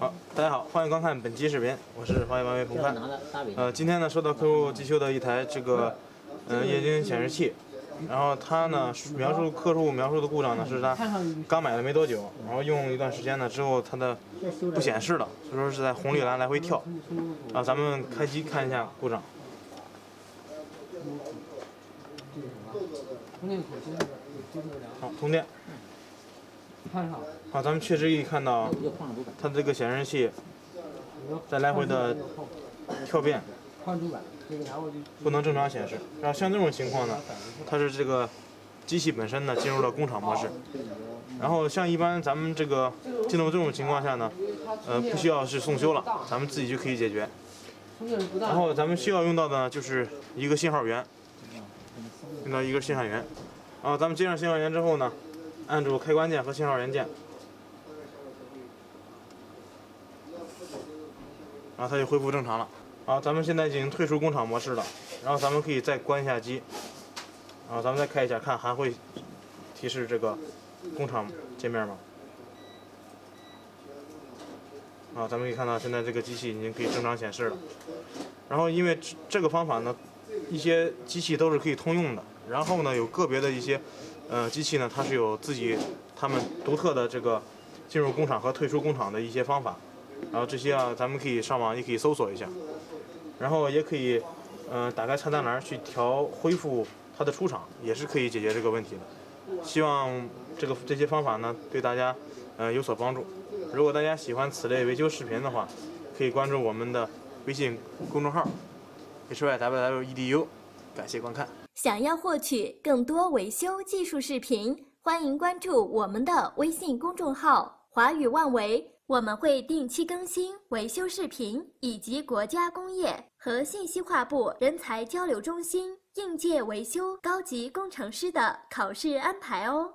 好，大家好，欢迎观看本期视频，我是华为完美澎湃。今天呢收到客户寄修的一台这个液晶显示器，然后它呢客户描述的故障呢是他刚买了没多久，然后用一段时间呢之后它的不显示了，所以说是在红绿蓝来回跳。啊，咱们开机看一下故障。好，通电。好，咱们确实可以看到，它这个显示器在来回的跳变，不能正常显示。然后像这种情况呢，它是这个机器本身呢进入了工厂模式。然后像一般咱们这个进入这种情况下呢，不需要是送修了，咱们自己就可以解决。然后咱们需要用到的呢就是一个信号源，用到一个信号源。然后咱们接上信号源之后呢，按住开关键和信号源键，然后它就恢复正常了。好，咱们现在已经退出工厂模式了，然后咱们可以再关一下机，然后咱们再开一下，看还会提示这个工厂界面吗？啊，咱们可以看到现在这个机器已经可以正常显示了。然后因为这个方法呢，一些机器都是可以通用的，然后呢有个别的一些机器呢，它是有他们独特的这个进入工厂和退出工厂的一些方法，然后这些啊，咱们可以上网也可以搜索一下，然后也可以打开菜单栏去恢复它的出厂，也是可以解决这个问题的。希望这些方法呢对大家有所帮助。如果大家喜欢此类维修视频的话，可以关注我们的微信公众号 HYWWEDU， 感谢观看。想要获取更多维修技术视频，欢迎关注我们的微信公众号华语万维，我们会定期更新维修视频以及国家工业和信息化部人才交流中心应届维修高级工程师的考试安排哦。